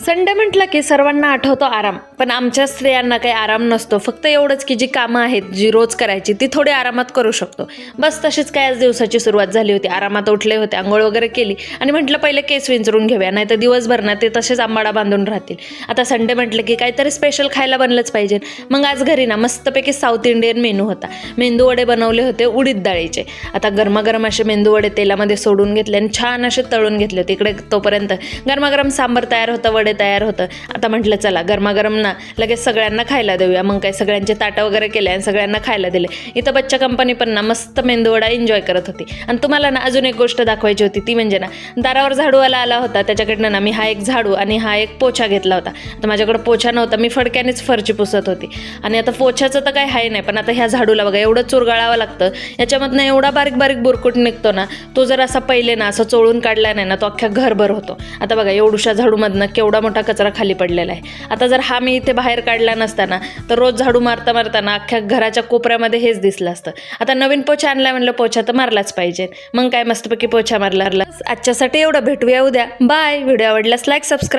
Sunday म्हटलं की सर्वांना आठवतो आराम, पण आमच्या स्त्रियांना काही आराम नसतो. फक्त एवढंच की जी कामं आहेत जी रोज करायची ती थोडी आरामात करू शकतो. बस तशीच काय आज दिवसाची सुरुवात झाली होती. आरामात उठले होते, आंघोळ वगैरे केली आणि म्हटलं पहिले केस विंचरून घेऊया, नाही तर दिवसभर ना ते तसेच आंबाडा बांधून राहतील. आता संडे म्हटलं की काहीतरी स्पेशल खायला बनलंच पाहिजे. मग आज घरी ना मस्तपैकी साऊथ इंडियन मेनू होता. मेंदू वडे बनवले होते उडीद डाळीचे. आता गरमागरम असे मेंदू वडे तेलामध्ये सोडून घेतले आणि छान असे तळून घेतले. तिकडे तोपर्यंत गरमागरम सांबर तयार होतं, वडे तयार होतं. आता म्हटलं चला गरमागरम ना लगेच सगळ्यांना खायला देऊया. मग काय सगळ्यांचे ताटं वगैरे केले आणि सगळ्यांना खायला दिले. इथं बच्चा कंपनी पण ना मस्त मेंदूवडा एन्जॉय करत होती. आणि तुम्हाला ना अजून एक गोष्ट दाखवायची होती, ती म्हणजे ना दारावर झाडूवाला आला होता. त्याच्याकडनं ना मी हा एक झाडू आणि हा एक पोछा घेतला होता. तर माझ्याकडे पोछा नव्हता, मी फडक्यानेच फरची पुसत होती. आणि आता पोछ्याचं तर काही हाय नाही, पण आता ह्या झाडूला बघा एवढं चुरगाळावं लागतं. याच्यामधनं एवढा बारीक बारीक बुरकुट निघतो ना, तो जर असा पहिले ना असं चोळून काढला नाही ना तो अख्ख्या घरभर होतो. आता बघा एवढूशा झाडूमधनं केवढा मोठा कचरा खाली पडलेला आहे. आता जर हा मी इथे बाहेर काढला नसताना तर रोज झाडू मारताना अख्ख्या घराच्या कोपऱ्यामध्ये हेच दिसलं असतं. आता नवीन पोछा आणला म्हणलं, पोछा तर मारलाच पाहिजे. मग काय मस्तपैकी पोछा मारला. आजच्यासाठी एवढं, भेटूया उद्या. बाय. व्हिडिओ आवडल्यास लाईक सबस्क्राईब